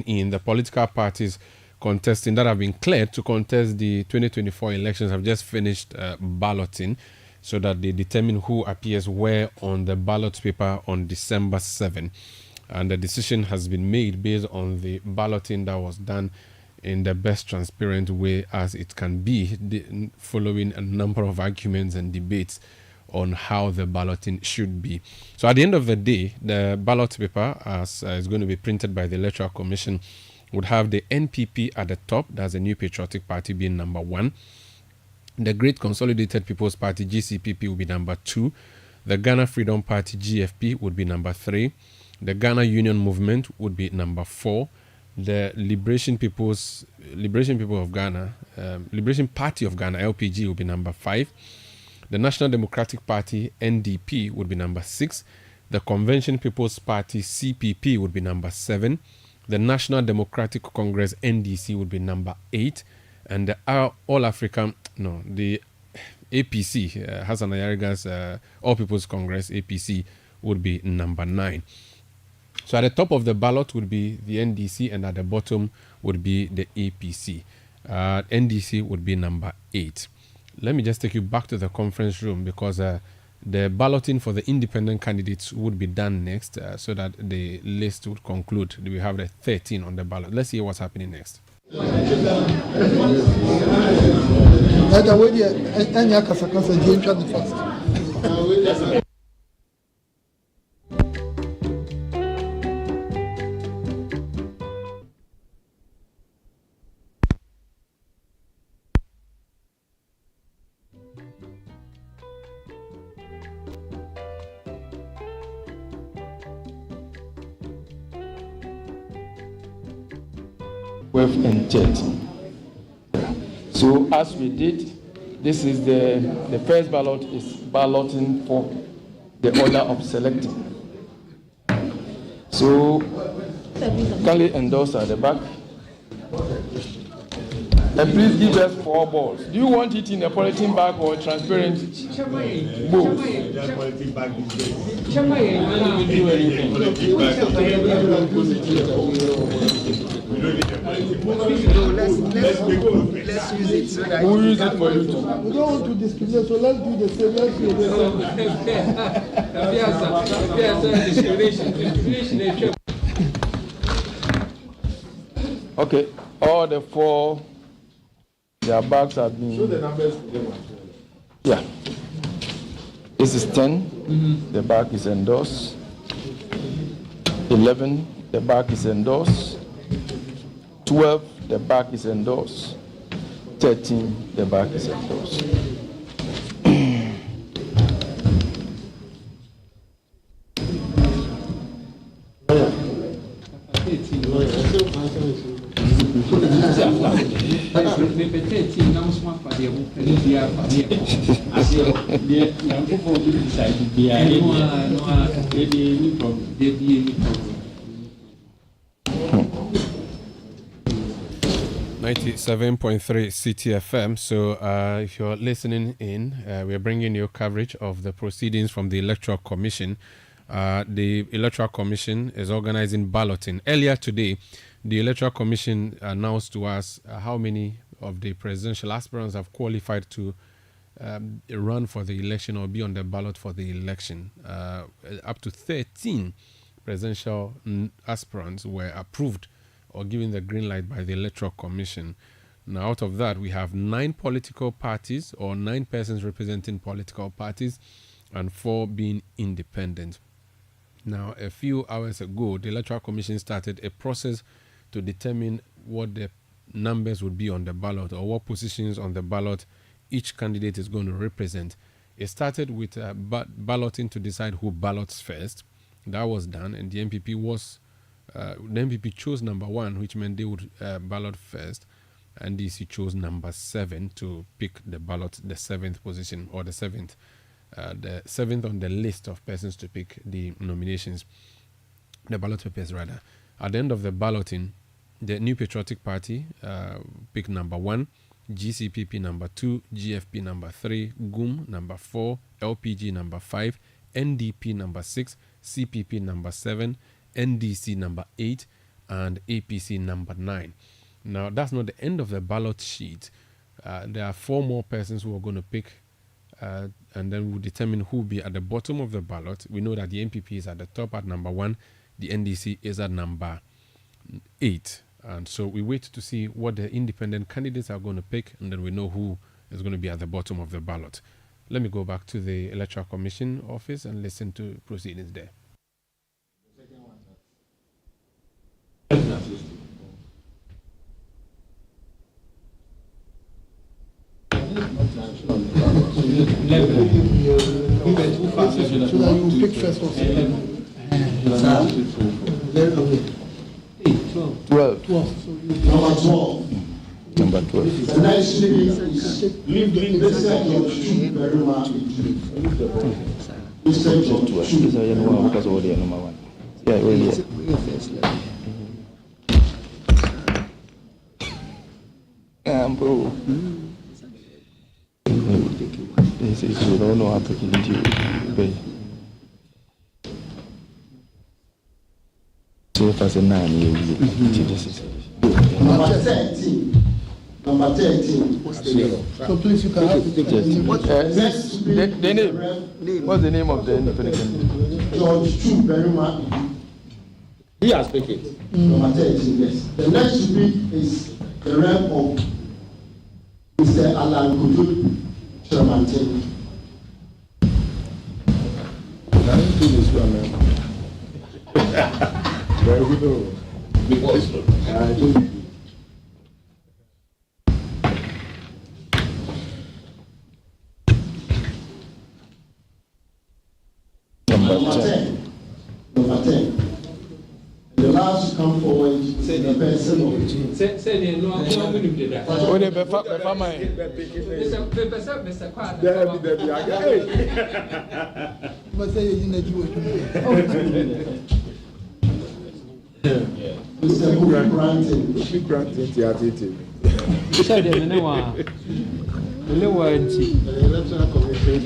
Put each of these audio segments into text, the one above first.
in the political parties contesting that have been cleared to contest the 2024 elections have just finished balloting so that they determine who appears where on the ballot paper on December 7. And the decision has been made based on the balloting that was done in the best transparent way as it can be, following a number of arguments and debates on how the balloting should be. So at the end of the day, the ballot paper, as is going to be printed by the Electoral Commission, would have the NPP at the top. That's the New Patriotic Party being number 1. The Great Consolidated People's Party, GCPP, will be number 2. The Ghana Freedom Party, GFP, would be number 3. The Ghana Union Movement would be number 4. The Liberation People of Ghana, Liberation Party of Ghana, LPG, would be number 5. The National Democratic Party, NDP, would be number 6. The Convention People's Party, CPP, would be number 7. The National Democratic Congress, NDC, would be number 8. And the the APC, Hassan Ayariga's All People's Congress, APC, would be number 9. So at the top of the ballot would be the NDC, and at the bottom would be the APC. NDC would be number 8. Let me just take you back to the conference room because the balloting for the independent candidates would be done next so that the list would conclude. We have the 13 on the ballot. Let's see what's happening next. And 13. So as we did, this is the first ballot is balloting for the order of selecting. So kindly endorse at the back. And please give us 4 balls. Do you want it in a polythene bag or a transparent bowl? Let's use it so that we'll use it for you too. We don't want to discriminate, so let's do the same. Let's do the same. Okay, all the 4, their bags have been. Show the numbers to them. Yeah. This is 10. The bag is endorsed. 11. The bag is endorsed. 12. The bag is endorsed. 13. The bag is endorsed. .3 Citi FM. So if you're listening in, we're bringing you coverage of the proceedings from the Electoral Commission. The Electoral Commission is organizing balloting. Earlier today, the Electoral Commission announced to us how many of the presidential aspirants have qualified to run for the election or be on the ballot for the election. Up to 13 presidential aspirants were approved or given the green light by the Electoral Commission. Now, out of that, we have 9 political parties or 9 persons representing political parties and 4 being independent. Now, a few hours ago, the Electoral Commission started a process to determine what the numbers would be on the ballot or what positions on the ballot each candidate is going to represent. It started with balloting to decide who ballots first. That was done, and the MPP chose number 1, which meant they would ballot first, and DC chose number 7 to pick the ballot, the 7th position, or the 7th on the list of persons to pick the nominations, the ballot papers rather. At the end of the balloting, the New Patriotic Party picked number 1, GCPP number 2, GFP number 3, GUM number 4, LPG number 5, NDP number 6, CPP number 7, NDC number 8, and APC number 9. Now, that's not the end of the ballot sheet. There are 4 more persons who are going to pick, and then we'll determine who will be at the bottom of the ballot. We know that the NPP is at the top at number 1, the NDC is at number 8. And so we wait to see what the independent candidates are going to pick, and then we know who is going to be at the bottom of the ballot. Let me go back to the Electoral Commission office and listen to proceedings there. So that you pick first also. 12. 12. So you Number 12. Number 12. The next speaker is Mr. George very much. Mr. George. These are number 1 because already number 1. Yeah, really. Bro. This is you don't know how to kill it. So if I say 9, this is Number 13. Number 13. so please you can have Next speaker the name. What's the name of the independent candidate? George Chu very much. He has picked it. Number 13, yes. The next speaker is the rep of Mr. Alan Kudu Chairman. I don't do this one, man. Very good. Because I do. Number 10. Number 10. The last to come forward is the person of Say no, I'm going to do that. Oh, the Befa mine. But say you need to Mr. Kuku Granting. Big granted theater. Say the new one. The new one. The electoral commission.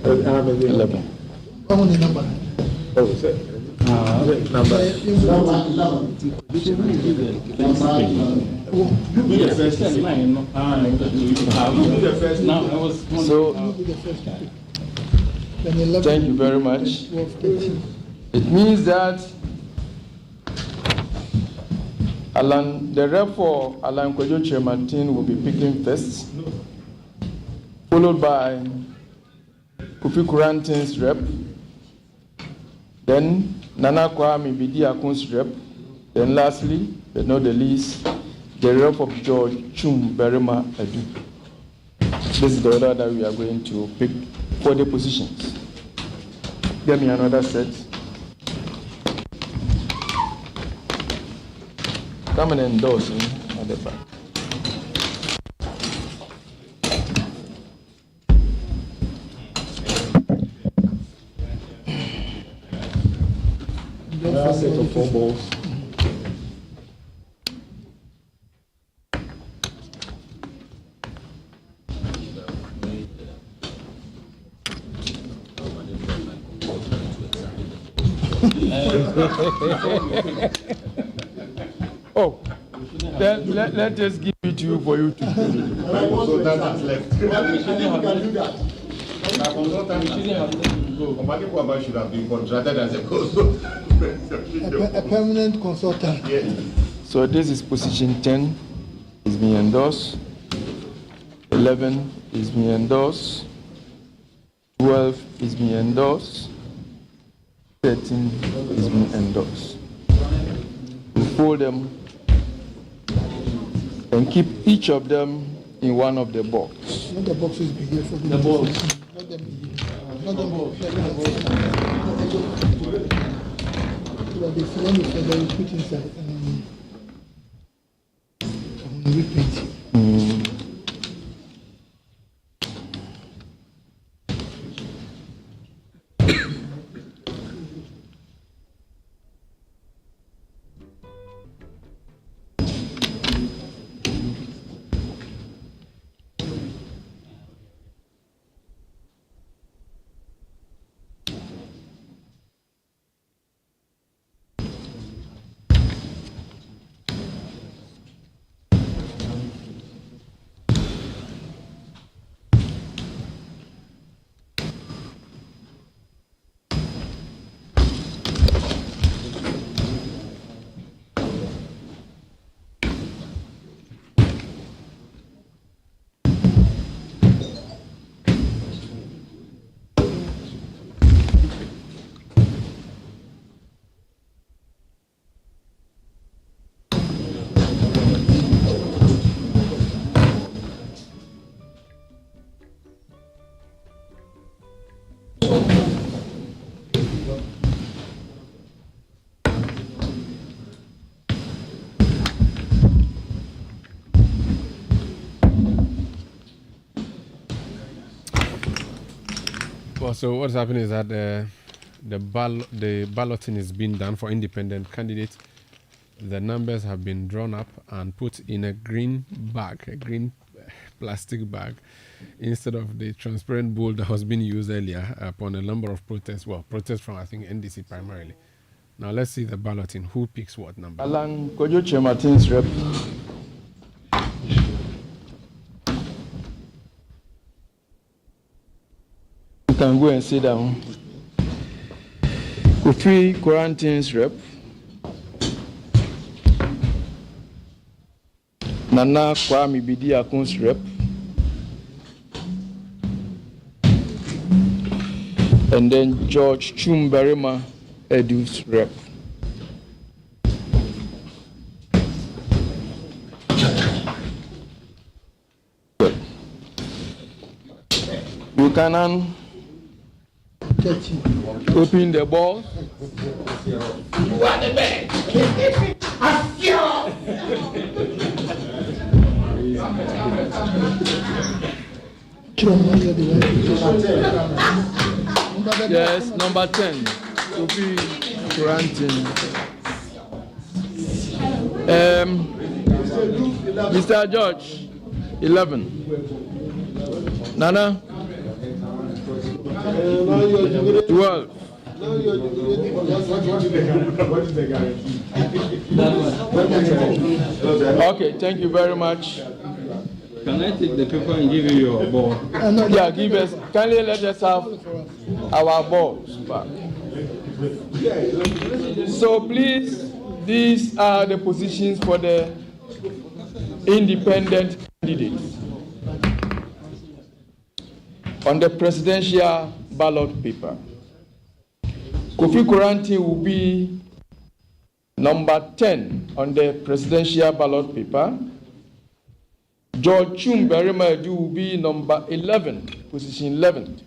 11. How many number? Oh, sir. Number 11. be the first line. Be the first now. I was So, Then 11. thank you very much. 12, 13. It means that the rep for Alan Kwejo Chairman will be picking first, followed by Kofi Kurantin's rep, then Nana Kwame Bidi Akun's rep, then lastly, but not the least, the rep of George Chum Berima Edu. This is the order that we are going to pick for the positions. Get me another set. Come and endorse him at the back. First set of 4 balls. Oh, let us give it to you for you to. Consultant has left. I think we can do that. My consultant should have been contracted as a consultant. A permanent consultant. So this is position 10, is being endorsed. 11 is being endorsed. 12 is being endorsed. 13 is being endorsed. We fold them and keep each of them in one of the boxes. Not the boxes be here for The balls. Not them be here. Not them balls. But the one is that you put inside repaint. Also, what's happening is that the balloting is being done for independent candidates. The numbers have been drawn up and put in a green bag, a green plastic bag, instead of the transparent bowl that was being used earlier upon a number of protests. Well, protests from, I think, NDC primarily. Now, let's see the balloting. Who picks what number? Alan Kojo Martin's rep. You can go and sit down. Kofi Quarantine's rep. Nana Kwame Bediakun's rep. And then George Chumberima Edu's rep. Good. Buchanan, open the ball. You are the man. Yes, number 10. Kofi Quarantine. Mr. George, 11. Nana, 12. Okay, thank you very much. Can I take the paper and give you your ball? Yeah, give us. Kindly let us have our balls back. So please, these are the positions for the independent candidates on the presidential ballot paper. Kofi Quarantine will be number 10 on the presidential ballot paper. George Chumberima Edu will be number 11, position 11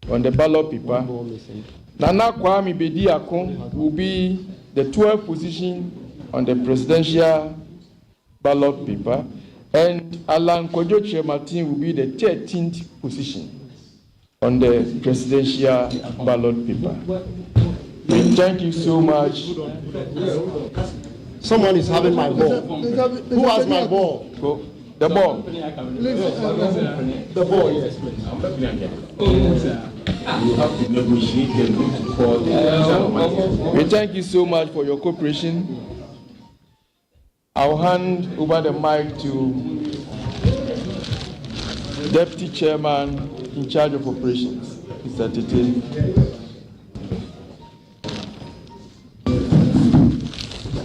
on the ballot paper. Nana Kwame Bediakun will be the 12th position on the presidential ballot paper. And Alan Kojo Martin will be the 13th position on the presidential ballot paper. Thank you so much. Someone is having my ball. Who has my ball? The ball. The ball, yes. We thank you so much for your cooperation. I'll hand over the mic to Deputy Chairman in charge of operations, Mr. Tete.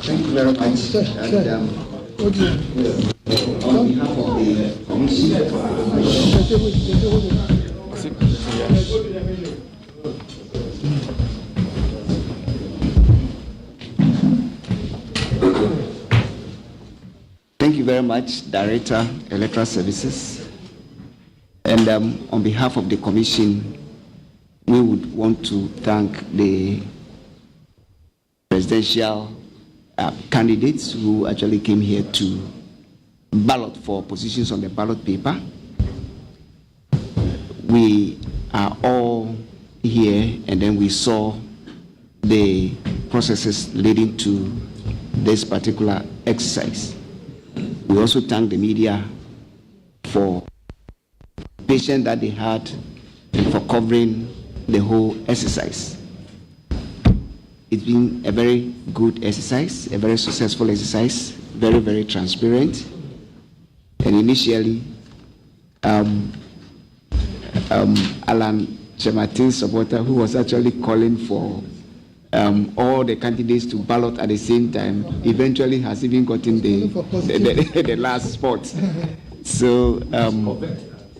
Thank you very much. And, on behalf of the commission, thank you very much, Director, Electoral Services. And on behalf of the commission, we would want to thank the presidential candidates who actually came here to ballot for positions on the ballot paper. We are all here, and then we saw the processes leading to this particular exercise. We also thank the media for the patience that they had and for covering the whole exercise. It's been a very good exercise, a very successful exercise, very, very transparent. And initially, Alan Chematin's supporter, who was actually calling for all the candidates to ballot at the same time, eventually has even gotten the last spot. So,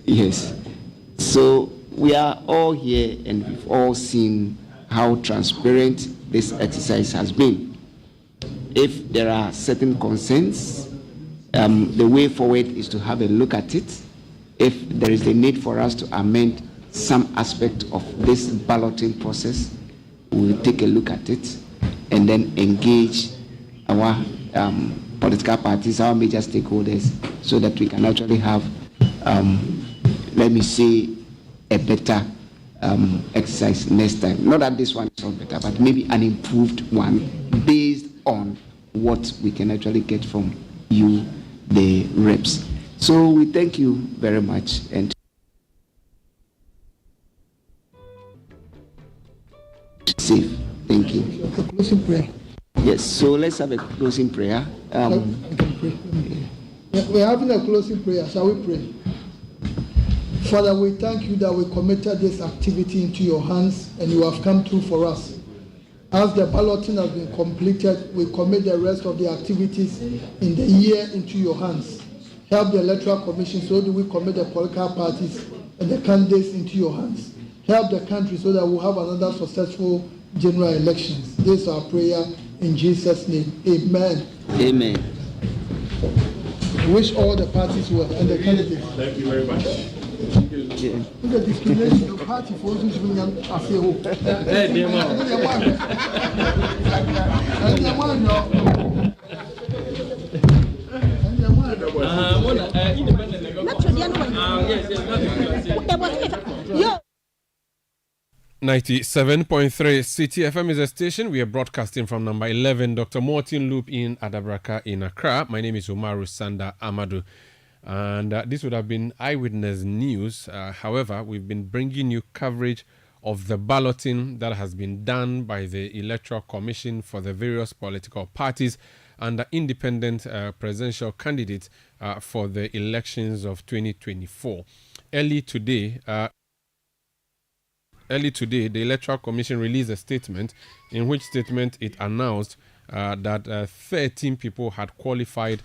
yes. So we are all here, and we've all seen how transparent this exercise has been. If there are certain concerns, the way forward is to have a look at it. If there is a need for us to amend some aspect of this balloting process, we will take a look at it and then engage our political parties, our major stakeholders, so that we can actually have, let me say, a better exercise next time. Not that this one is all better, but maybe an improved one based on what we can actually get from you, the reps. So we thank you very much. And safe. Thank you. A closing prayer. Yes, so let's have a closing prayer. I can pray. Yeah, we're having a closing prayer. Shall we pray? Father, we thank you that we committed this activity into your hands and you have come through for us. As the balloting has been completed, we commit the rest of the activities in the year into your hands. Help the Electoral Commission, so do we commit the political parties and the candidates into your hands. Help the country so that we'll have another successful general elections. This is our prayer in Jesus' name. Amen. Amen. Wish all the parties well and the candidates. Thank you very much. Yeah. The discrimination of party for those who are Yo. 97.3 Citi FM is a station. We are broadcasting from number 11 Dr. Martin Loop in Adabraka in Accra. My name is Umaru Sanda Amadou. And this would have been Eyewitness News. However, we've been bringing you coverage of the balloting that has been done by the Electoral Commission for the various political parties and the independent presidential candidates for the elections of 2024. Early today, the Electoral Commission released a statement in which statement it announced that 13 people had qualified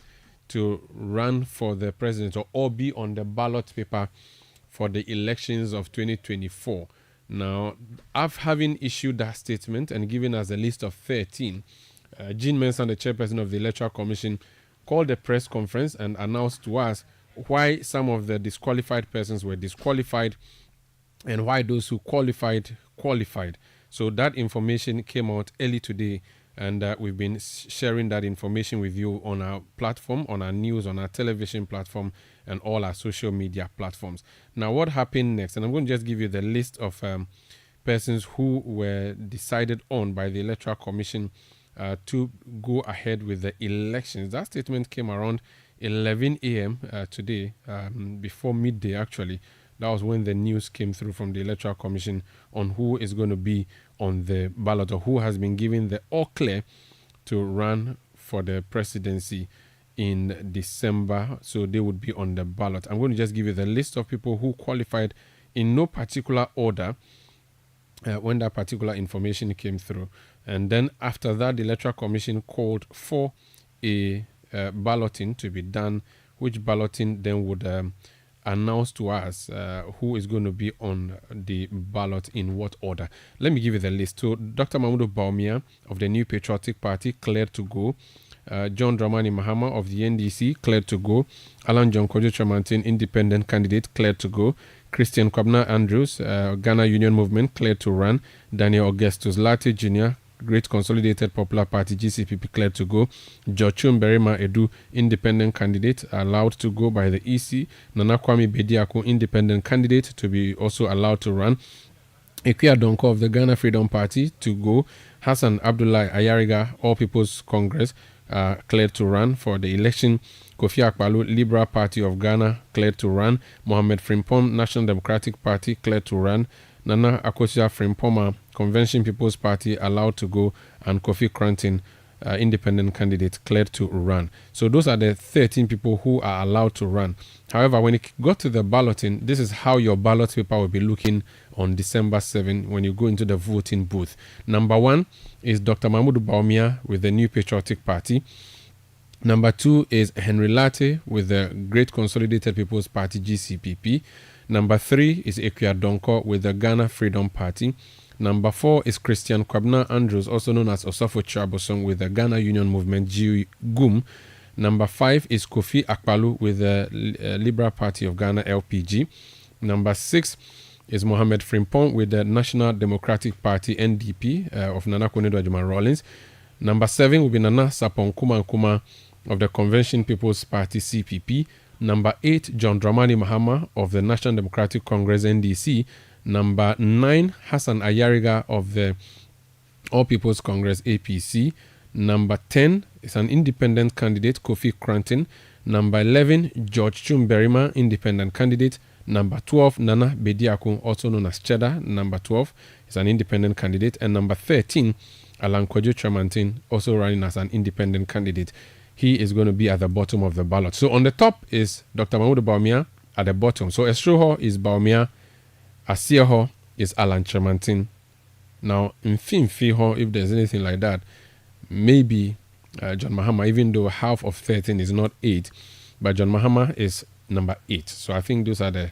to run for the president or be on the ballot paper for the elections of 2024. Now, after having issued that statement and given us a list of 13, Jean Mensah, the chairperson of the Electoral Commission, called a press conference and announced to us why some of the disqualified persons were disqualified and why those who qualified. So that information came out early today, and we've been sharing that information with you on our platform, on our news, on our television platform, and all our social media platforms. Now, what happened next? And I'm going to just give you the list of persons who were decided on by the Electoral Commission to go ahead with the elections. That statement came around 11 a.m. Today, before midday actually. That was when the news came through from the Electoral Commission on who is going to be on the ballot or who has been given the all clear to run for the presidency in December. So they would be on the ballot. I'm going to just give you the list of people who qualified in no particular order when that particular information came through. And then after that, the Electoral Commission called for a balloting to be done, which balloting then would announce to us who is going to be on the ballot in what order. Let me give you the list. So Dr. Mahmoud Bawumia of the New Patriotic Party cleared to go. John Dramani Mahama of the NDC cleared to go. Alan John Kojo Chamantin, independent candidate, cleared to go. Christian Kwabena Andrews, Ghana Union Movement, cleared to run. Daniel Augustus Latte Jr., Great Consolidated Popular Party, GCPP, cleared to go. Jochum Berima Edu, independent candidate, allowed to go by the EC. Nana Kwame Bediako, independent candidate, to be also allowed to run. Ekwia Donko of the Ghana Freedom Party to go. Hassan Abdullah Ayariga, All People's Congress, cleared to run for the election. Kofi Akpaloo, Liberal Party of Ghana, cleared to run. Mohamed Frimpong, National Democratic Party, cleared to run. Nana Akosua Frimpoma, Convention People's Party, allowed to go, and Kofi Cranton, independent candidate, cleared to run. So those are the 13 people who are allowed to run. However, when it got to the balloting, this is how your ballot paper will be looking on December 7 when you go into the voting booth. Number 1 is Dr. Mahmoud Bawumia with the New Patriotic Party. Number 2 is Henry Latte with the Great Consolidated People's Party, GCPP. Number 3 is Ekwia Donko with the Ghana Freedom Party. Number 4 is Christian Kwabena Andrews, also known as Osofo Chaboson, with the Ghana Union Movement, GUM. Number 5 is Kofi Akpaloo with the Liberal Party of Ghana, LPG. Number 6 is Mohamed Frimpong with the National Democratic Party, NDP, of Nana Konadu Adjumani Rawlings. Number 7 will be Nana Sapon Nkrumah of the Convention People's Party, CPP. Number 8, John Dramani Mahama of the National Democratic Congress, NDC. Number 9, Hassan Ayariga of the All People's Congress, APC. Number 10 is an independent candidate, Kofi Cranton. Number 11, George Chumberima, independent candidate. Number 12, Nana Bediako, also known as Cheddar. Number 12 is an independent candidate. And number 13, Alan Kwadwo Tremantin, also running as an independent candidate. He is going to be at the bottom of the ballot. So on the top is Dr. Mahmoud Bawumia at the bottom. So Estroho is Bawumia, Asieho is Alan Tremantin. Now, in Finfiho, if there's anything like that, maybe John Mahama, even though half of 13 is not 8, but John Mahama is number 8. So I think those are the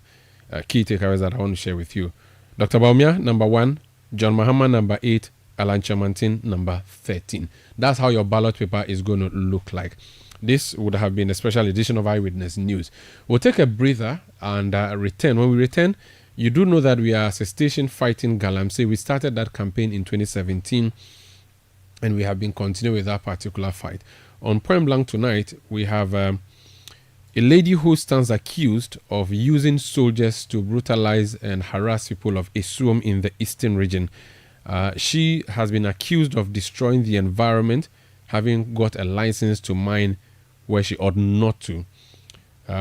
key takeaways that I want to share with you. Dr. Bawumia, number 1, John Mahama, number 8, Alan Tremantin, number 13. That's how your ballot paper is going to look like. This would have been a special edition of Eyewitness News. We'll take a breather and return. When we return, you do know that we are as a station fighting Galamsey. We started that campaign in 2017, and we have been continuing with that particular fight. On Point Blank tonight, we have a lady who stands accused of using soldiers to brutalize and harass people of Esuom in the eastern region. She has been accused of destroying the environment, having got a license to mine where she ought not to.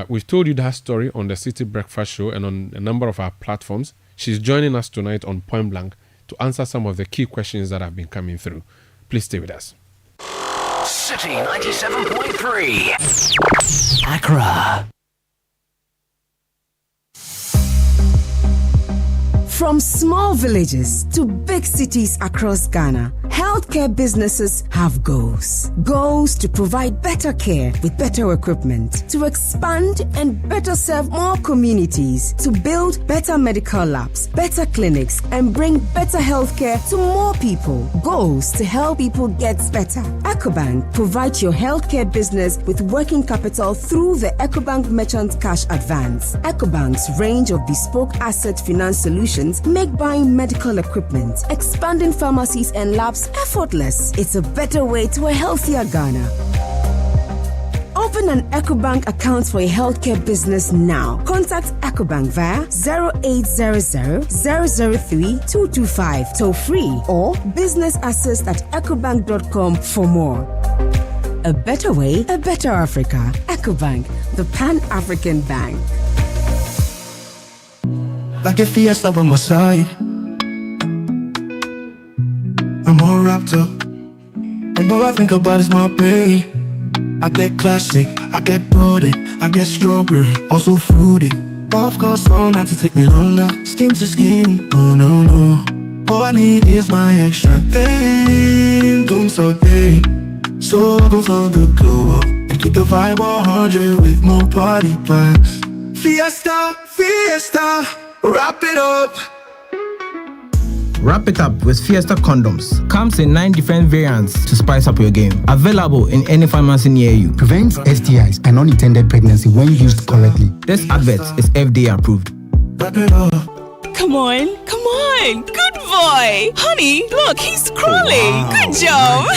We've told you that story on the City Breakfast Show and on a number of our platforms. She's joining us tonight on Point Blank to answer some of the key questions that have been coming through. Please stay with us. City 97.3 Accra. From small villages to big cities across Ghana, healthcare businesses have goals. Goals to provide better care with better equipment, to expand and better serve more communities, to build better medical labs, better clinics, and bring better healthcare to more people. Goals to help people get better. EcoBank provides your healthcare business with working capital through the EcoBank Merchant Cash Advance. EcoBank's range of bespoke asset finance solutions make buying medical equipment, expanding pharmacies and labs effortless. It's a better way to a healthier Ghana. Open an EcoBank account for a healthcare business now. Contact EcoBank via 0800-003-225 toll free or businessassist@ecobank.com for more. A better way, a better Africa. EcoBank, the Pan-African Bank. Like a fiesta on my side, I'm all wrapped up, and all I think about is my pay. I get classic, I get booty, I get strawberry, also fruity. Of course, all not to take me longer, skin to skin, oh no no. All I need is my extra thing, doing so day. So go for the glow up, and keep the vibe 100 with more party plans. Fiesta, fiesta. Wrap it up. Wrap it up with Fiesta condoms. Comes in 9 different variants to spice up your game. Available in any pharmacy near you. Prevents STIs and unintended pregnancy when used correctly. This advert is FDA approved. Wrap it up. Come on, come on. Good boy. Honey, look, he's crawling. Wow. Good job.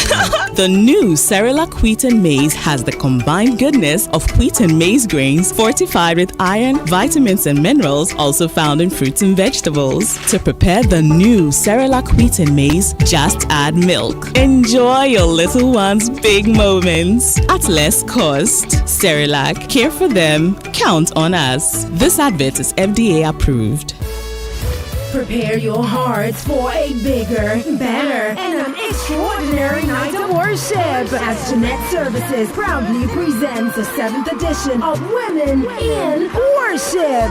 The new Cerelac Wheat and Maize has the combined goodness of wheat and maize grains fortified with iron, vitamins, and minerals also found in fruits and vegetables. To prepare the new Cerelac Wheat and Maize, just add milk. Enjoy your little one's big moments at less cost. Cerelac, care for them, count on us. This advert is FDA approved. Prepare your hearts for a bigger, better, and an extraordinary night of worship as Jeanette Services proudly presents the 7th edition of Women in Worship.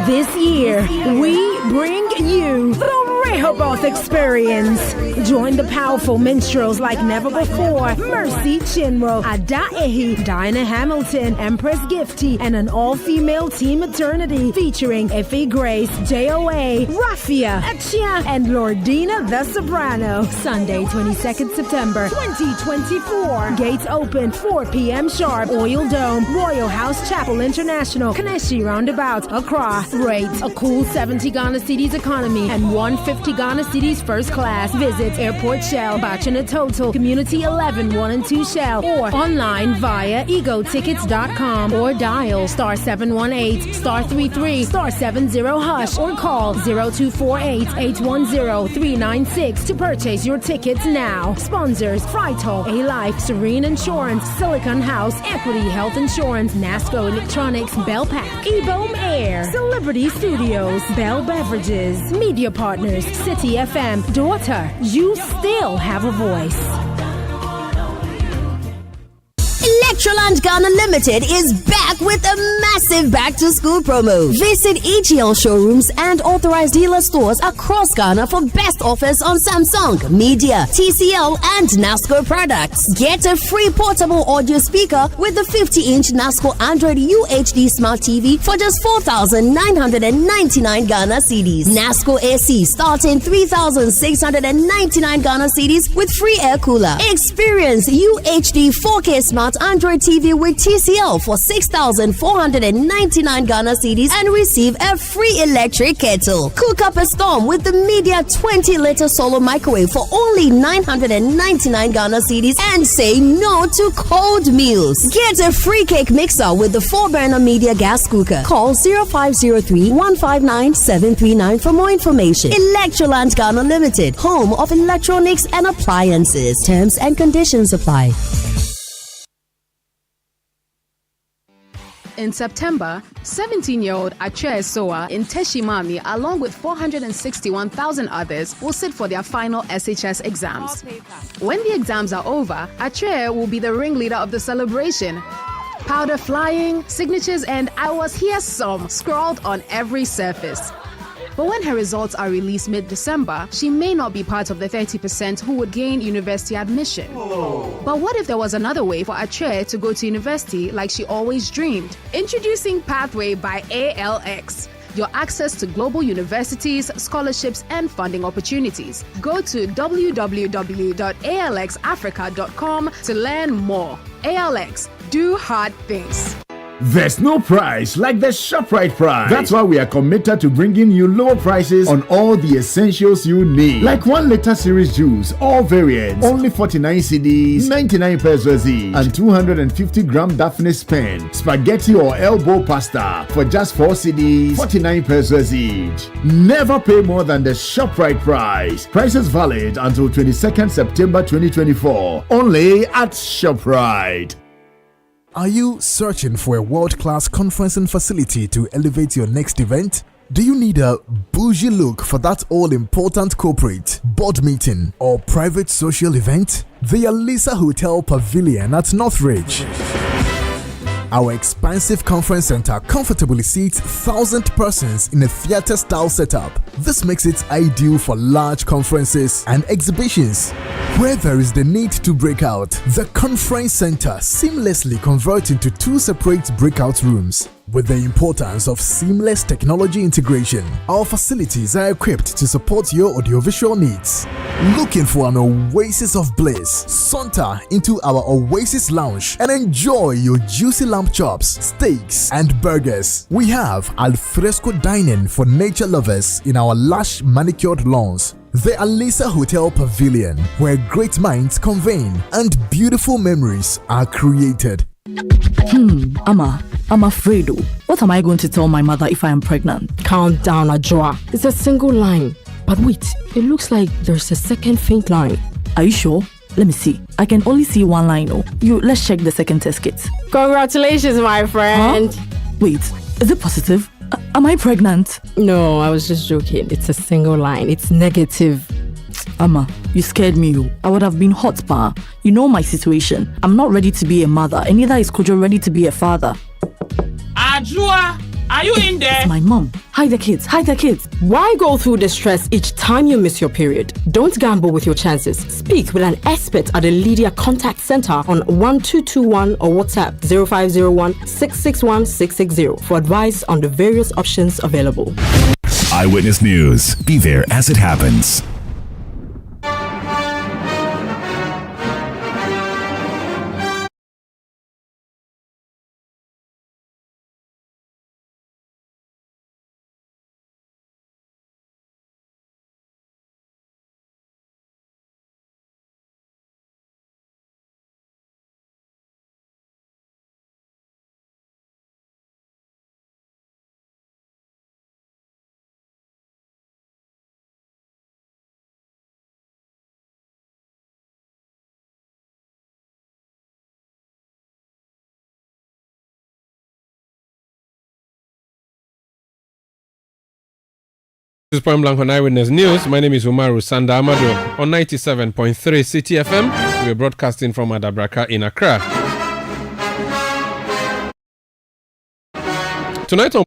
This year, we bring you the Rehoboth Experience. Join the powerful minstrels like never before. Mercy Chinro, Ada Ehi, Dinah Hamilton, Empress Gifty, and an all-female team eternity featuring Effie Grace, JOA, Rafia, Achia, and Lordina the Soprano. Sunday, 22nd September 2024. Gates open 4 p.m. sharp. Oil Dome, Royal House Chapel International, Kaneshi Roundabout, Accra. Rate a cool 70 Ghana cedis economy and 150 50 Ghana Cedis first class. Visit Airport Shell, Bachana Total, Community 11 1 and 2 Shell, or online via egotickets.com, or dial star 718 star 33 star 70 hash, or call 0248 810 396 to purchase your tickets now. Sponsors: Freital, A-Life, Serene Insurance, Silicon House, Equity Health Insurance, NASCO Electronics, Bell Pack, Eboom Air, Celebrity Studios, Bell Beverages, Media Partners, Citi FM. Daughter, you still have a voice. Electoral Ghana Limited is back with a massive back-to-school promo. Visit EGL showrooms and authorized dealer stores across Ghana for best offers on Samsung, Media, TCL, and NASCO products. Get a free portable audio speaker with the 50-inch NASCO Android UHD Smart TV for just 4,999 Ghana cedis. NASCO AC starting 3,699 Ghana cedis with free air cooler. Experience UHD 4K Smart Android TV with TCL for 6,499 Ghana cedis and receive a free electric kettle. Cook up a storm with the Media 20-liter solo microwave for only 999 Ghana cedis and say no to cold meals. Get a free cake mixer with the 4-burner Media gas cooker. Call 0503 159 739 for more information. Electroland Ghana Limited, home of electronics and appliances. Terms and conditions apply. In September, 17-year-old Ache Soa in Teshimami, along with 461,000 others, will sit for their final SHS exams. When the exams are over, Ache will be the ringleader of the celebration. Powder flying, signatures, and "I was here" some scrawled on every surface. But when her results are released mid-December, she may not be part of the 30% who would gain university admission. But what if there was another way for Ache to go to university like she always dreamed? Introducing Pathway by ALX. Your access to global universities, scholarships, and funding opportunities. Go to www.alxafrica.com to learn more. ALX, do hard things. There's no price like the ShopRite price. That's why we are committed to bringing you lower prices on all the essentials you need. Like 1 liter series juice, all variants, only 49 cedis, 99 pesos each, and 250 gram Daphne pen, spaghetti or elbow pasta for just 4 cedis, 49 pesos each. Never pay more than the ShopRite price. Prices valid until 22nd September 2024. Only at ShopRite. Are you searching for a world-class conferencing facility to elevate your next event? Do you need a bougie look for that all-important corporate, board meeting, or private social event? The Alisa Hotel Pavilion at Northridge. Our expansive conference center comfortably seats 1,000 persons in a theater-style setup. This makes it ideal for large conferences and exhibitions. Where there is the need to break out, the conference center seamlessly converts into 2 separate breakout rooms. With the importance of seamless technology integration, our facilities are equipped to support your audiovisual needs. Looking for an oasis of bliss? Saunter into our Oasis Lounge and enjoy your juicy lamb chops, steaks, and burgers. We have alfresco dining for nature lovers in our lush manicured lawns. The Alisa Hotel Pavilion, where great minds convene and beautiful memories are created. Amma, I'm afraid. What am I going to tell my mother if I am pregnant? Calm down, Ajua. It's a single line. But wait, it looks like there's a second faint line. Are you sure? Let me see. I can only see 1 line. Let's check the second test kit. Congratulations, my friend. Huh? Wait, is it positive? Am I pregnant? No, I was just joking. It's a single line. It's negative. Amma, you scared me. I would have been hot, pa. You know my situation. I'm not ready to be a mother, and neither is Kojo ready to be a father. Ajua, are you in there? It's my mom. Hide the kids. Why go through the stress each time you miss your period? Don't gamble with your chances. Speak with an expert at the Lydia Contact Center on 1221 or WhatsApp 0501 661 660 for advice on the various options available. Eyewitness News. Be there as it happens. This is Point Blank on Eyewitness News. My name is Umaru Sanda Amado on 97.3 Citi FM. We are broadcasting from Adabraka in Accra. Tonight, we'll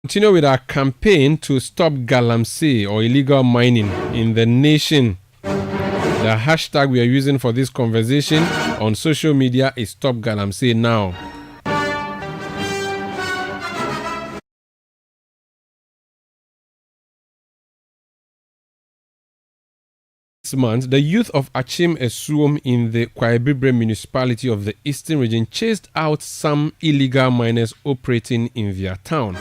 continue with our campaign to stop galamsey or illegal mining in the nation. The hashtag we are using for this conversation on social media is Stop Galamsey Now. This month, the youth of Achim Esuom in the Kwaibibre municipality of the Eastern region chased out some illegal miners operating in their town.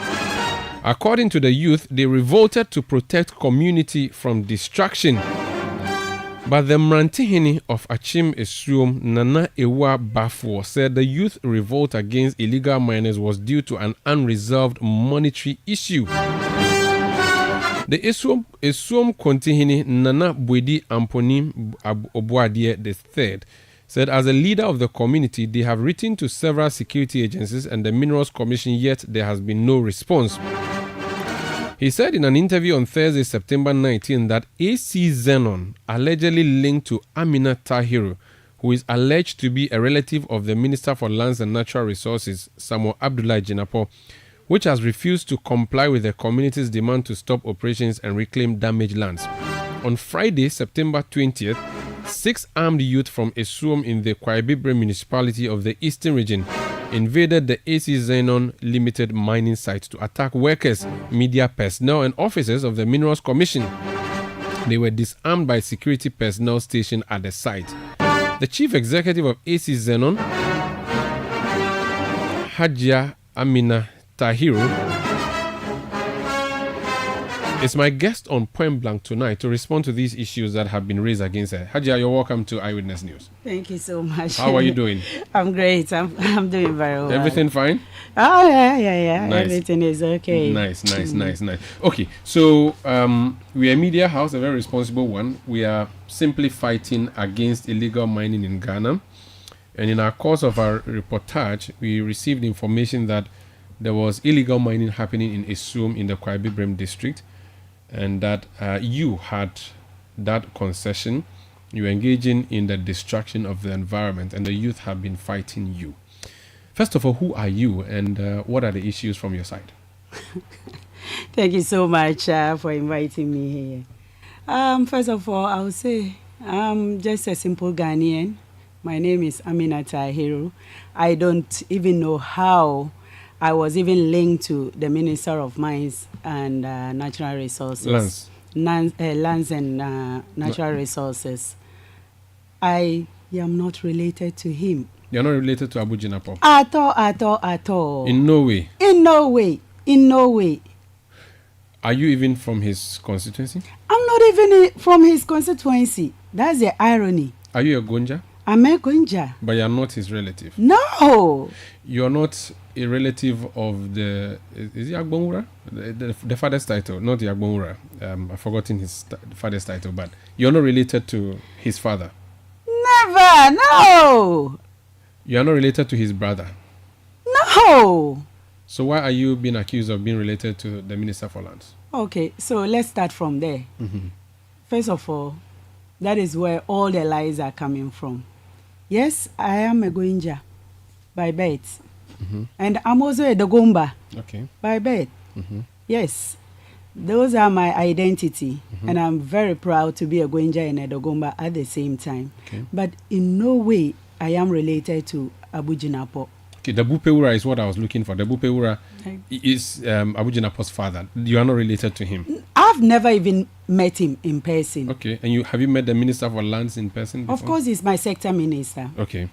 According to the youth, they revolted to protect community from distraction. But the Mrantihini of Achim Esuom, Nana Ewa Bafo, said the youth revolt against illegal miners was due to an unresolved monetary issue. The Esuom Kontihini Nana Bwedi Amponi Obuadie III said as a leader of the community, they have written to several security agencies and the Minerals Commission, yet there has been no response. He said in an interview on Thursday, September 19, that AC Zenon, allegedly linked to Amina Tahiru, who is alleged to be a relative of the Minister for Lands and Natural Resources, Samuel Abdullahi Jinapo, which has refused to comply with the community's demand to stop operations and reclaim damaged lands. On Friday, September 20th, 6 armed youth from Esuom in the Kwaibibre municipality of the Eastern region invaded the AC Zenon Limited mining site to attack workers, media personnel, and officers of the Minerals Commission. They were disarmed by security personnel stationed at the site. The chief executive of AC Zenon, Hajia Amina Tahiru, is my guest on Point Blank tonight to respond to these issues that have been raised against her. Hajia, you're welcome to Eyewitness News. Thank you so much. How are you doing? I'm great. I'm doing very well. Everything fine? Oh, yeah. Nice. Everything is okay. Nice. Okay, so we are a media house, a very responsible one. We are simply fighting against illegal mining in Ghana. And in our course of our reportage, we received information that there was illegal mining happening in Esuom in the Kwaibibre district, and that you had that concession. You were engaging in the destruction of the environment, and the youth have been fighting you. First of all, who are you, and what are the issues from your side? Thank you so much for inviting me here. First of all, I would say I'm just a simple Ghanaian. My name is Amina Tahiru. I don't even know how I was even linked to the Minister of Mines and Natural Resources. Lands and Natural Resources. I am not related to him. You're not related to Abu Jinapo? At all. In no way? In no way. Are you even from his constituency? I'm not even from his constituency. That's the irony. Are you a Gonja? I'm a Gonja. But you're not his relative? No. You're not a relative of the... Is it Agbonwura? The father's title, not the Agbonwura. I've forgotten his father's title, but you're not related to his father? Never, no. You're not related to his brother? No. So why are you being accused of being related to the Minister for Lands? Okay, so let's start from there. Mm-hmm. First of all, that is where all the lies are coming from. Yes, I am a Goinja by birth. Mm-hmm. And I'm also a Dogomba by birth. Mm-hmm. Yes, those are my identity. Mm-hmm. And I'm very proud to be a Goinja and a Dogomba at the same time. Okay. But in no way I am related to Abu Jinapo. Okay, the Bupeura is what I was looking for. The Bupeura is Abu Jinapo's father. You are not related to him? I've never even met him in person. Okay, and have you met the Minister for Lands in person before? Of course, he's my sector minister. Okay.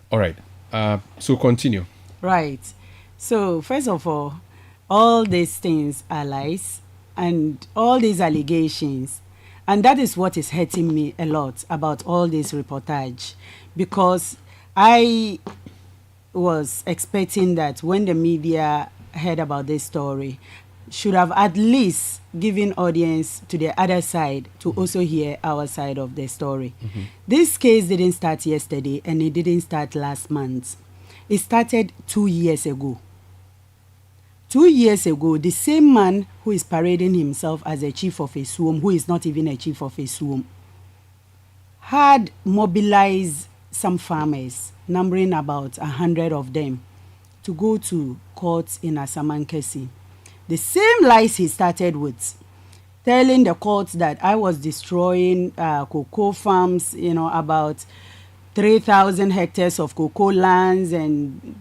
All right. So continue. Right. So first of all these things are lies and all these allegations. And that is what is hurting me a lot about all this reportage. Because I was expecting that when the media heard about this story, should have at least given audience to the other side to also hear our side of the story. Mm-hmm. This case didn't start yesterday and it didn't start last month. It started 2 years ago. 2 years ago, the same man who is parading himself as a chief of a SWOM, who is not even a chief of a SWOM, had mobilized some farmers, numbering about 100 of them, to go to court in Asamankesi. The same lies he started with, telling the courts that I was destroying cocoa farms, about 3,000 hectares of cocoa lands, and,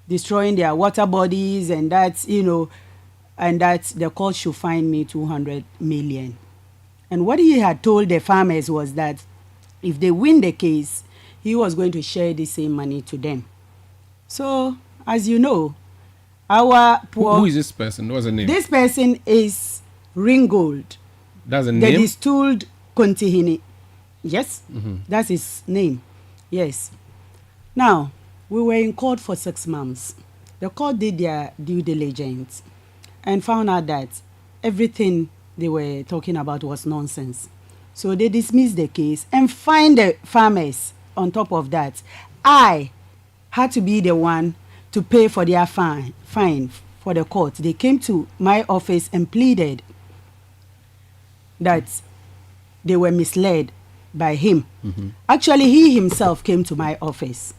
destroying their water bodies, and that, and that the court should fine me 200 million. And what he had told the farmers was that if they win the case, he was going to share the same money to them. So, as you know, our poor... Who is this person? What's the name? This person is Ringgold. That's a name? The distilled Kontihini. Yes, that's his name. Yes. Now, we were in court for 6 months. The court did their due diligence and found out that everything they were talking about was nonsense. So they dismissed the case and fined the farmers. On top of that, I had to be the one to pay for their fine for the court. They came to my office and pleaded that they were misled by him. Actually, he himself came to my office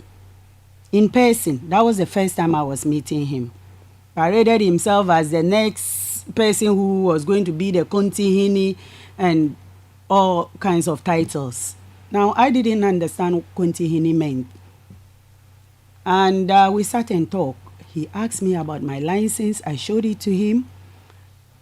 in person. That was the first time I was meeting him. Paraded himself as the next person who was going to be the Kontihini and all kinds of titles. Now, I didn't understand what Kontihini meant. And we sat and talked. He asked me about my license. I showed it to him.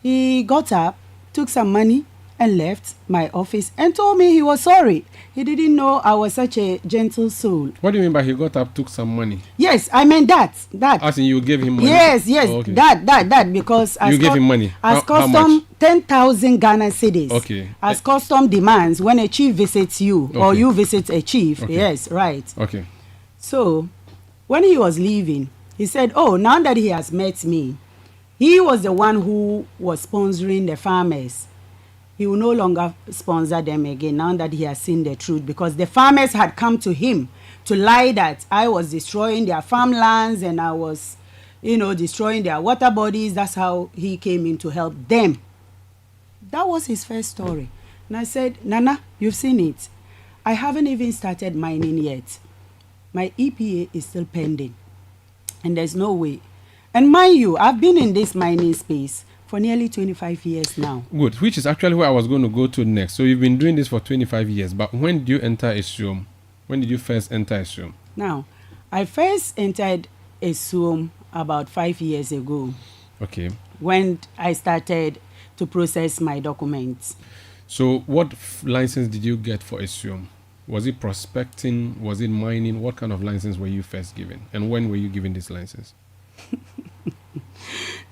He got up, took some money, and left my office and told me he was sorry. He didn't know I was such a gentle soul. What do you mean by he got up, took some money? Yes, I meant that. As in you gave him money? Yes, Oh, okay. that, because... You gave him money? As How custom, much? 10,000 Ghana cedis. Okay. As custom demands when a chief visits you, or Okay. you visit a chief. Okay. Yes, right. Okay. So, when he was leaving, he said, oh, now that he has met me, he was the one who was sponsoring the farmers. He will no longer sponsor them again now that he has seen the truth, because the farmers had come to him to lie that I was destroying their farmlands and I was, destroying their water bodies. That's how he came in to help them. That was his first story. And I said, Nana, you've seen it. I haven't even started mining yet. My EPA is still pending. And there's no way. And mind you, I've been in this mining space for nearly 25 years now. Good, which is actually where I was going to go to next. So you've been doing this for 25 years, but when did you enter SWOM? When did you first enter SWOM? Now, I first entered SWOM about 5 years ago. Okay. When I started to process my documents. So what license did you get for SWOM? Was it prospecting? Was it mining? What kind of license were you first given? And when were you given this license?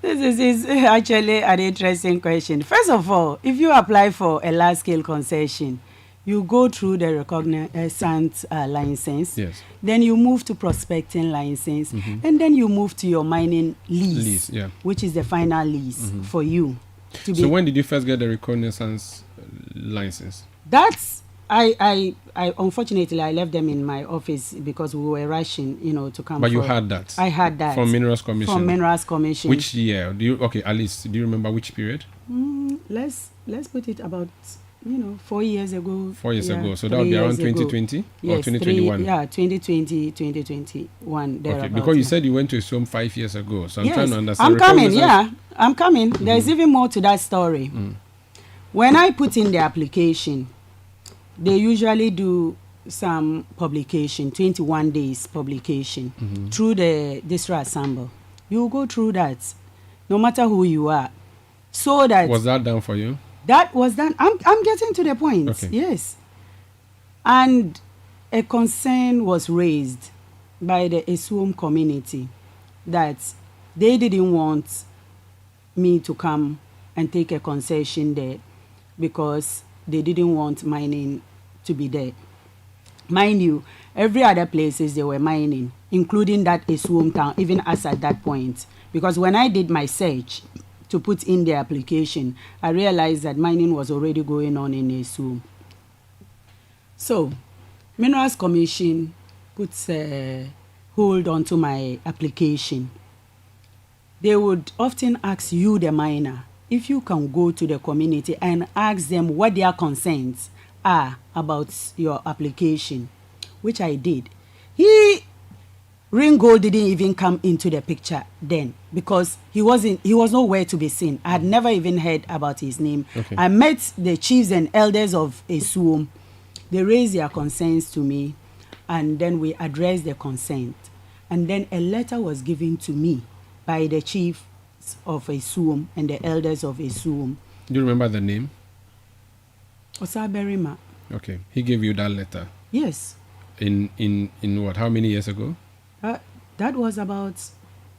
This is actually an interesting question. First of all, if you apply for a large-scale concession, you go through the reconnaissance license. Yes. Then you move to prospecting license. And then you move to your mining lease, yeah. which is the final lease for you. So when did you first get the reconnaissance license? That's... I unfortunately I left them in my office because we were rushing, to come. But you had that. I had that from Minerals Commission. From Minerals Commission. Which year? At least do you remember which period? Let's put it about 4 years ago. 4 years ago. So that would be around 2020 or 2021. 2020, 2021. Okay, because you said you went to SWOM 5 years ago, so I'm trying to understand. I'm coming. Yeah, I'm coming. There's even more to that story. When I put in the application, they usually do some publication, 21 days publication, through the district assembly. You go through that, no matter who you are. So that... Was that done for you? That was done. I'm getting to the point. Okay. Yes. And a concern was raised by the SWOM community that they didn't want me to come and take a concession there because they didn't want mining to be there. Mind you, every other places they were mining, including that SWOM town, even us at that point. Because when I did my search to put in the application, I realized that mining was already going on in SWOM. So, Minerals Commission puts a hold onto my application. they would often ask you, the miner, if you can go to the community and ask them what their concerns are about your application, which I did. Ringo didn't even come into the picture then because he was nowhere to be seen. I had never even heard about his name. Okay. I met the chiefs and elders of Esuom. They raised their concerns to me, and then we addressed the consent. And then a letter was given to me by the chiefs of Esuom and the elders of Esuom. Do you remember the name? Osaberima. Okay. He gave you that letter? Yes. In what? How many years ago? That was about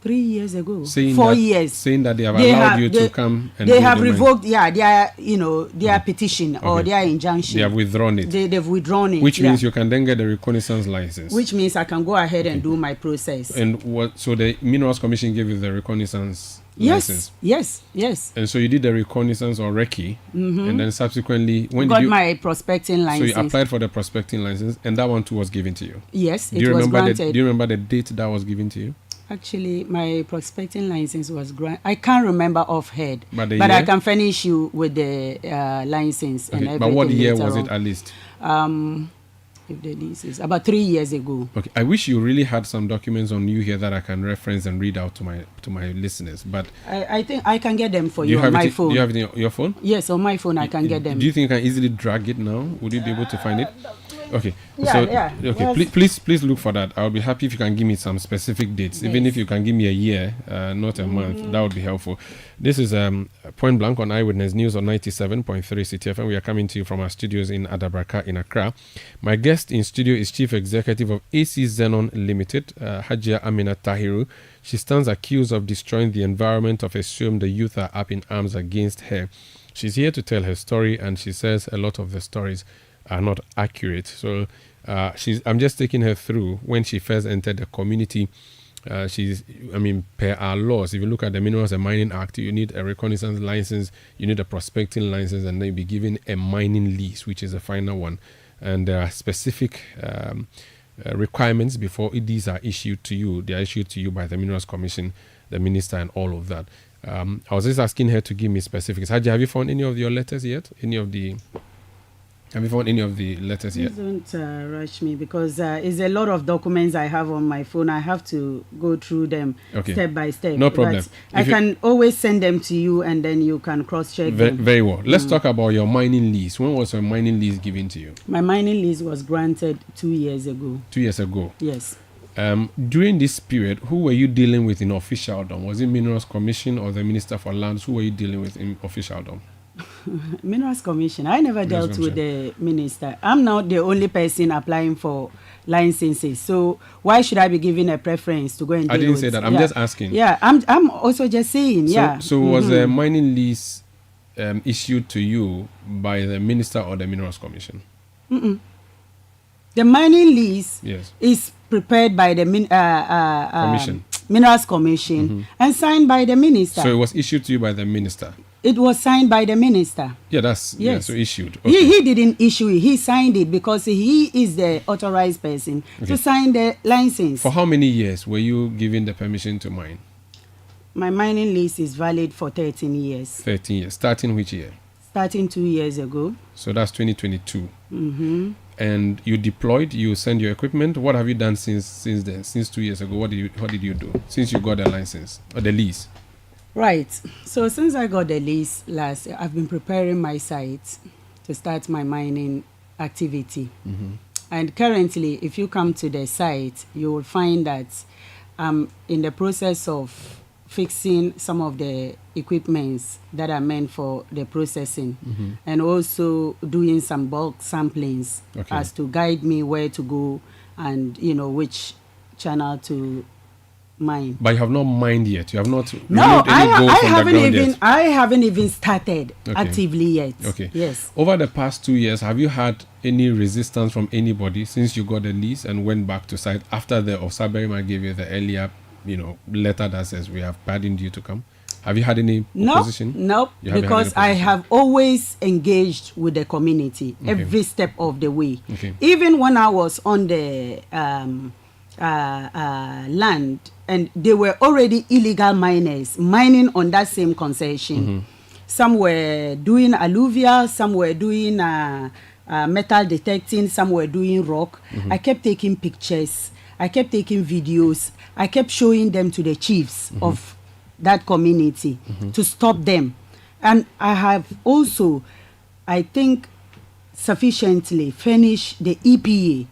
3 years ago. 4 years. Saying that they have allowed you to come and they have revoked their petition or their injunction. They have withdrawn it. They've withdrawn it. Which means you can then get the reconnaissance license. Which means I can go ahead and do my process. And so the Minerals Commission gave you the reconnaissance license? Yes. And so you did the reconnaissance or recce, and then subsequently got my prospecting license. So you applied for the prospecting license, and that one too was given to you? Yes, it was granted. Do you remember the date that was given to you? Actually, my prospecting license was granted. I can't remember offhand, but I can furnish you with the license and everything. But what year was it at least? If the lease is about 3 years ago. Okay, I wish you really had some documents on you here that I can reference and read out to my listeners. But I think I can get them for you on my phone. Do you have it on your phone? Yes, on my phone I can get them. Do you think you can easily drag it now? Would you be able to find it? Okay. Yeah. Okay. Yes. Please look for that. I'll be happy if you can give me some specific dates. Yes. Even if you can give me a year, not a month, that would be helpful. This is Point Blank on Eyewitness News on 97.3 Citi FM. We are coming to you from our studios in Adabraka in Accra. My guest in studio is Chief Executive of AC Xenon Limited, Hajia Amina Tahiru. She stands accused of destroying the environment of Esuom. The youth are up in arms against her. She's here to tell her story, and she says a lot of the stories are not accurate. So I'm just taking her through when she first entered the community. Per our laws, if you look at the Minerals and Mining Act, you need a reconnaissance license, you need a prospecting license, and then you'll be given a mining lease, which is the final one. And there are specific requirements before these are issued to you. They are issued to you by the Minerals Commission, the minister, and all of that. I was just asking her to give me specifics. Haji, have you found any of your letters yet? Have you found any of the letters yet? Don't rush me because it's a lot of documents I have on my phone. I have to go through them step by step. No problem. I can always send them to you and then you can cross-check them. Very well. Let's talk about your mining lease. When was your mining lease given to you? My mining lease was granted 2 years ago. 2 years ago? Yes. During this period, who were you dealing with in officialdom? Was it Minerals Commission or the Minister for Lands? Who were you dealing with in officialdom? Minerals Commission. I never dealt with the minister. I'm not the only person applying for licenses. So why should I be given a preference to go and deal with? I didn't say that. I'm just asking. Yeah, I'm also just saying. So was a mining lease issued to you by the minister or the Minerals Commission? The mining lease is prepared by the Minerals Commission and signed by the minister. So it was issued to you by the minister? It was signed by the minister. So issued. Okay. He didn't issue it. He signed it because he is the authorized person to sign the license. For how many years were you given the permission to mine? My mining lease is valid for 13 years. 13 years. Starting which year? Starting 2 years ago. So that's 2022. And you deployed, you send your equipment. What have you done since then? Since 2 years ago, what did you do since you got the license or the lease? Right. So since I got the lease last year, I've been preparing my site to start my mining activity. And currently, if you come to the site, you will find that I'm in the process of fixing some of the equipments that are meant for the processing and also doing some bulk samplings as to guide me where to go and, which channel to mine. But you have not mined yet. You have not. No, I haven't even started actively yet. Okay. Yes. Over the past 2 years, have you had any resistance from anybody since you got the lease and went back to site after the Osaberima gave you the earlier, letter that says we have pardoned you to come? Have you had any opposition? No, because I have always engaged with the community every step of the way. Even when I was on the land, and they were already illegal miners mining on that same concession. Some were doing alluvial, some were doing metal detecting, some were doing rock. I kept taking pictures, I kept taking videos, I kept showing them to the chiefs of that community to stop them. And I have also, I think, sufficiently finished the EPA.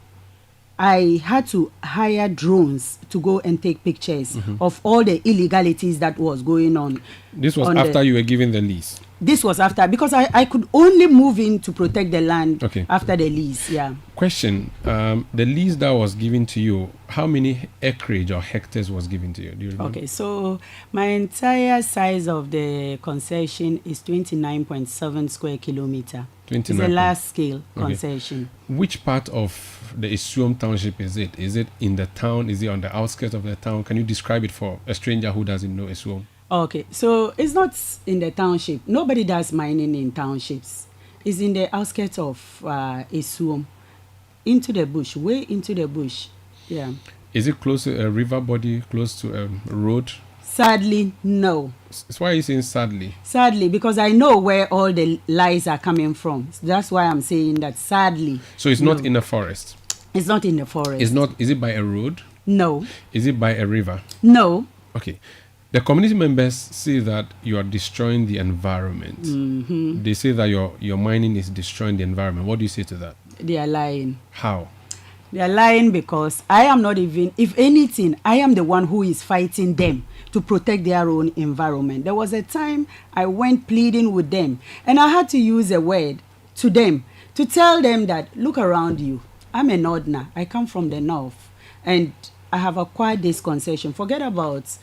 I had to hire drones to go and take pictures of all the illegalities that was going on. This was after you were given the lease? This was after, because I could only move in to protect the land after the lease, Question, the lease that was given to you, how many acreage or hectares was given to you? Do you remember? Okay, so my entire size of the concession is 29.7 square kilometer. It's a large scale concession. Which part of the Newsroom township is it? Is it in the town? Is it on the outskirts of the town? Can you describe it for a stranger who doesn't know Newsroom? Okay, so it's not in the township. Nobody does mining in townships. It's in the outskirts of Newsroom, into the bush, way into the bush. Yeah. Is it close to a river body, close to a road? Sadly, no. That's why you're saying sadly. Sadly, because I know where all the lies are coming from. So that's why I'm saying that sadly. So it's not in a forest? It's not in the forest. It's not. Is it by a road? No. Is it by a river? No. Okay. The community members say that you are destroying the environment. They say that your mining is destroying the environment. What do you say to that? They are lying. How? They are lying because I am not even, if anything, I am the one who is fighting them to protect their own environment. There was a time I went pleading with them, and I had to use a word to them to tell them that, look around you. I'm a northerner. I come from the north, and I have acquired this concession. Forget about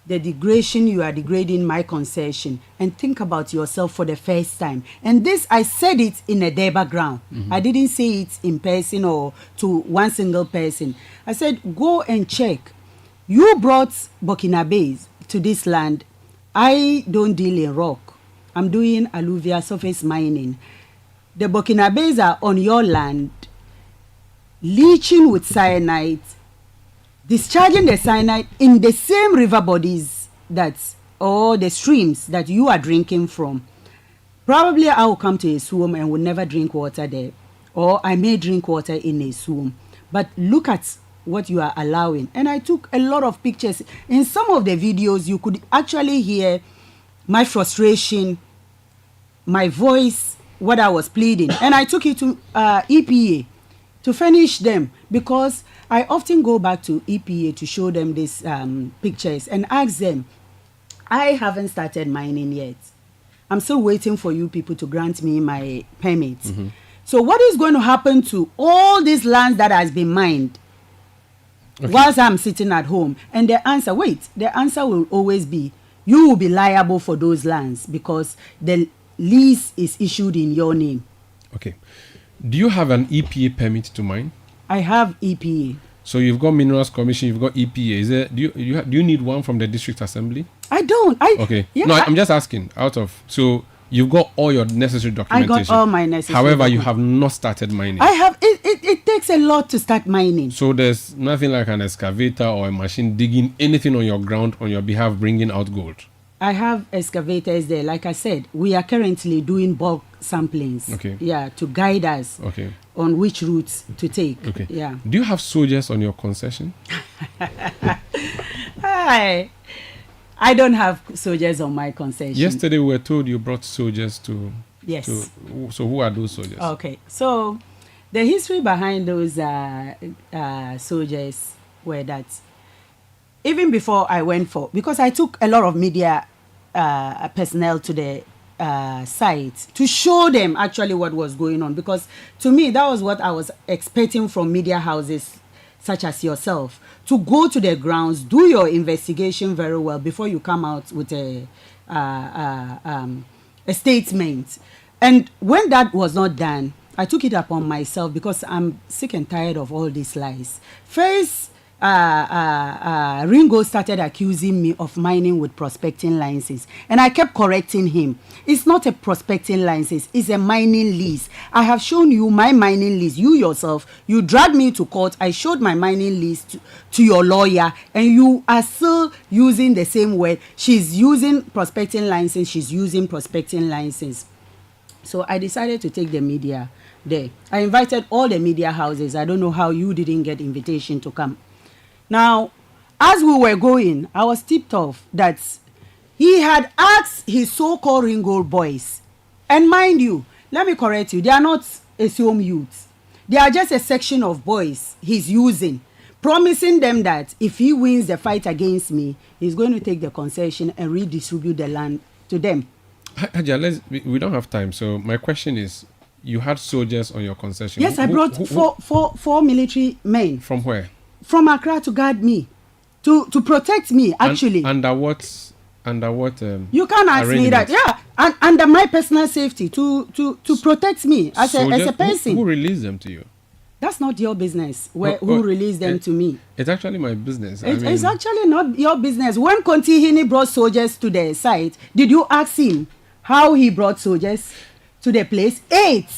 the degradation. You are degrading my concession, and think about yourself for the first time. And this, I said it in a Deba ground. I didn't say it in person or to one single person. I said, go and check. You brought Burkinabés to this land. I don't deal in rock. I'm doing alluvial surface mining. The Burkinabés are on your land, leaching with cyanide, discharging the cyanide in the same river bodies or the streams that you are drinking from. Probably I will come to Newsroom and will never drink water there, or I may drink water in Newsroom. But look at what you are allowing. And I took a lot of pictures. In some of the videos, you could actually hear my frustration, my voice, what I was pleading. And I took it to EPA to finish them, because I often go back to EPA to show them these pictures and ask them, I haven't started mining yet. I'm still waiting for you people to grant me my permit. So what is going to happen to all these lands that has been mined whilst I'm sitting at home? And the answer will always be, you will be liable for those lands because the lease is issued in your name. Okay. Do you have an EPA permit to mine? I have EPA. So you've got Minerals Commission, you've got EPA. Is there? Do you need one from the District Assembly? I don't. I'm just asking. So you've got all your necessary documentation. I got all my necessary. However, you have not started mining. I have. It takes a lot to start mining. So there's nothing like an excavator or a machine digging anything on your ground on your behalf, bringing out gold. I have excavators there. Like I said, we are currently doing bulk samplings. Okay. Yeah, to guide us. Okay. On which routes to take. Okay. Yeah. Do you have soldiers on your concession? I don't have soldiers on my concession. Yesterday we were told you brought soldiers to. Yes. So who are those soldiers? Okay. So the history behind those soldiers were that even before I went because I took a lot of media personnel to the site to show them actually what was going on, because to me that was what I was expecting from media houses such as yourself, to go to the grounds, do your investigation very well before you come out with a statement. And when that was not done, I took it upon myself, because I'm sick and tired of all these lies. First, Ringo started accusing me of mining with prospecting license, and I kept correcting him. It's not a prospecting license, it's a mining lease. I have shown you my mining lease. You yourself, you dragged me to court. I showed my mining lease to your lawyer, and you are still using the same word. She's using prospecting license, she's using prospecting license. So I decided to take the media there. I invited all the media houses. I don't know how you didn't get invitation to come. Now, as we were going, I was tipped off that he had asked his so-called Ringo boys. And mind you, let me correct you, they are not Esiom youths. They are just a section of boys he's using, promising them that if he wins the fight against me, he's going to take the concession and redistribute the land to them. Haja, we don't have time, so my question is, you had soldiers on your concession? Yes, I brought four military men. From where? From Accra to guard me, to protect me, actually. Under what you can't ask me that. Yeah, and under my personal safety to protect me as a person. Who released them to you? That's not your business. Who released them to me? It's actually my business. It's actually not your business. When Konti Hini brought soldiers to the site, did you ask him how he brought soldiers to the place?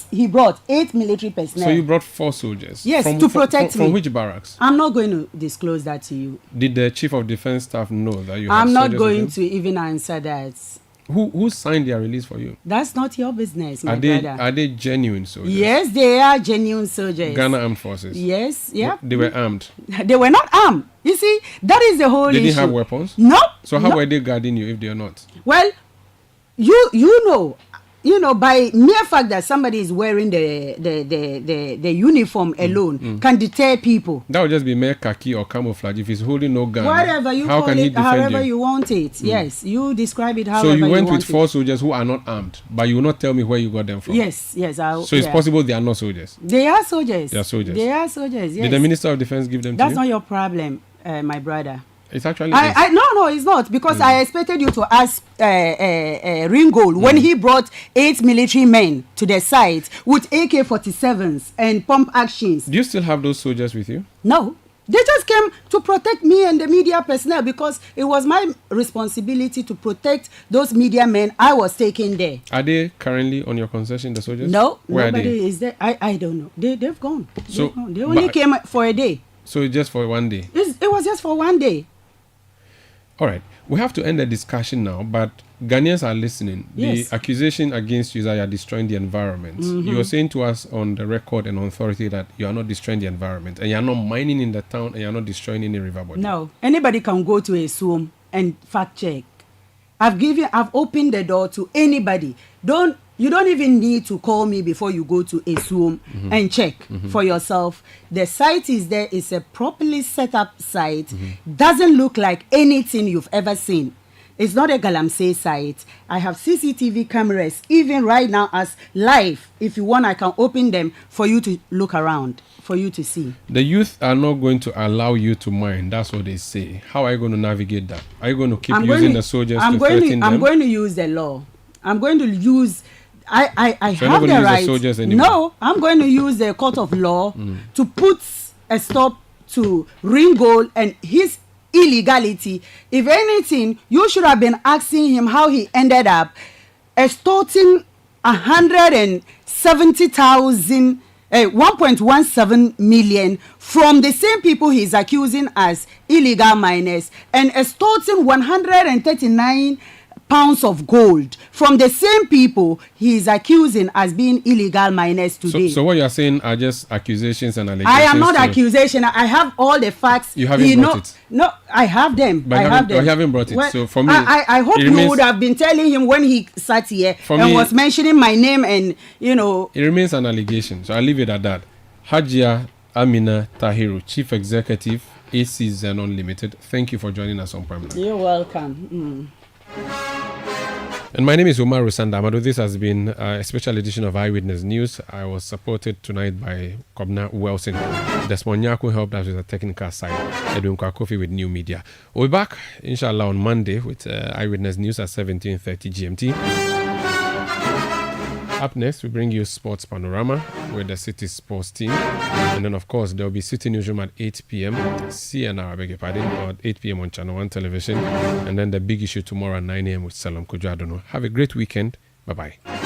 He brought 8 military personnel. So you brought 4 soldiers? Yes, to protect me. From which barracks? I'm not going to disclose that to you. Did the chief of defense staff know that you had I'm not soldiers going to even answer that. Who signed their release for you? That's not your business, my brother. Are they genuine soldiers? Yes, they are genuine soldiers. Ghana Armed Forces? Yes, yeah. They were armed? They were not armed. You see, that is the whole issue. They didn't have weapons? No. So how were they guarding you if they are not? Well, you know, by mere fact that somebody is wearing the uniform alone can deter people. That would just be mere khaki or camouflage. If he's holding no gun, whatever you call it, however you want it. Yes, you describe it however you want it. So you went with 4 soldiers who are not armed, but you will not tell me where you got them from. Yes. So it's possible they are not soldiers. They are soldiers. They are soldiers. Yes. Did the Minister of Defense give them to you? That's not your problem, my brother. It's actually no, it's not, because I expected you to ask Ringo when he brought 8 military men to the site with AK-47s and pump actions. Do you still have those soldiers with you? No, they just came to protect me and the media personnel, because it was my responsibility to protect those media men I was taking there. Are they currently on your concession, the soldiers? No, where nobody is there. I don't know. They've gone. They only came for a day. So it's just for one day? It was just for one day. All right. We have to end the discussion now, but Ghanaians are listening. Yes. The accusation against you is that you are destroying the environment. You are saying to us on the record and on authority that you are not destroying the environment, and you are not mining in the town, and you are not destroying any river body. No. Anybody can go to a Zoom and fact check. I've opened the door to anybody. You don't even need to call me before you go to a Zoom and check for yourself. The site is there. It's a properly set up site. Doesn't look like anything you've ever seen. It's not a Galamsey site. I have CCTV cameras, even right now as live. If you want, I can open them for you to look around, for you to see. The youth are not going to allow you to mine. That's what they say. How are you going to navigate that? Are you going to keep using the soldiers to threaten them? I'm going to use the law. I'm going to use... I so have the right. No, I'm going to use the court of law to put a stop to Ringo and his illegality. If anything, you should have been asking him how he ended up extorting 170,000, 1.17 million from the same people he's accusing as illegal miners, and extorting 139 pounds of gold from the same people he is accusing as being illegal miners today. So what you are saying are just accusations and allegations? I am not accusation. I have all the facts. You haven't brought it? No, I have them. But you haven't brought it. Well, so for me, I hope you would have been telling him when he sat here and was mentioning my name, and you know. It remains an allegation, so I'll leave it at that. Hajia Amina Tahiru, Chief Executive, AC Zen Unlimited. Thank you for joining us on Prime. You're welcome. And my name is Umar Rusanda Amado. This has been a special edition of Eyewitness News. I was supported tonight by Kobna Wilson. Desmond Nyaku helped us with the technical side. Edwin Kwakofi with New Media. We'll be back, inshallah, on Monday with Eyewitness News at 17:30 GMT. Up next, we bring you Sports Panorama with the City sports team. And then, of course, there will be City Newsroom at 8 p.m. CNR, I beg your pardon, or at 8 p.m. on Channel 1 television. And then the big issue tomorrow at 9 a.m. with Salam Kujadono. Have a great weekend. Bye-bye.